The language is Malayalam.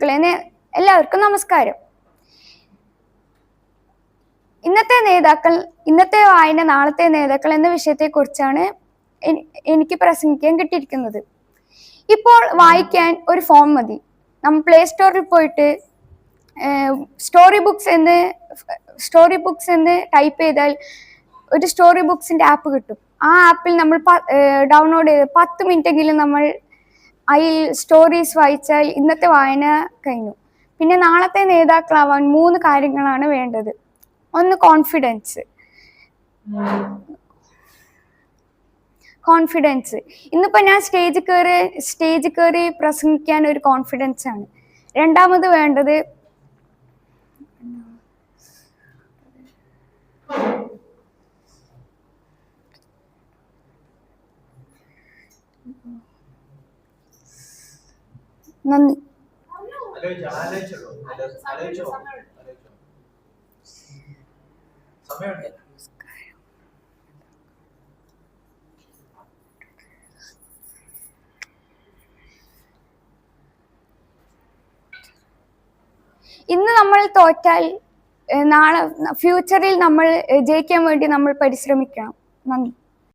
സുഹൃത്തുക്കളെ, എല്ലാവർക്കും നമസ്കാരം. ഇന്നത്തെ നേതാക്കൾ, ഇന്നത്തെ വായന നാളത്തെ നേതാക്കൾ എന്ന വിഷയത്തെക്കുറിച്ചാണ് എനിക്ക് പ്രസംഗിക്കാൻ കിട്ടിയിരിക്കുന്നത്. ഇപ്പോൾ വായിക്കാൻ ഒരു ഫോൺ മതി. നമ്മൾ പ്ലേ സ്റ്റോറിൽ പോയിട്ട് സ്റ്റോറി ബുക്സ് എന്ന് ടൈപ്പ് ചെയ്താൽ ഒരു സ്റ്റോറി ബുക്സിന്റെ ആപ്പ് കിട്ടും. ആ ആപ്പിൽ നമ്മൾ ഡൗൺലോഡ് ചെയ്ത് 10 മിനിറ്റെങ്കിലും നമ്മൾ അതിൽ സ്റ്റോറീസ് വായിച്ചാൽ ഇന്നത്തെ വായന കഴിഞ്ഞു. പിന്നെ നാളത്തെ നേതാക്കളാവാൻ 3 കാര്യങ്ങളാണ് വേണ്ടത്. ഒന്ന്, കോൺഫിഡൻസ്. ഇന്നിപ്പോ ഞാൻ സ്റ്റേജിൽ കയറി പ്രസംഗിക്കാൻ ഒരു കോൺഫിഡൻസ് ആണ്. രണ്ടാമത് വേണ്ടത് നന്ദി. ഇന്ന് നമ്മൾ തോറ്റാൽ നാളെ ഫ്യൂച്ചറിൽ നമ്മൾ ജയിക്കാൻ വേണ്ടി നമ്മൾ പരിശ്രമിക്കണം. നന്ദി.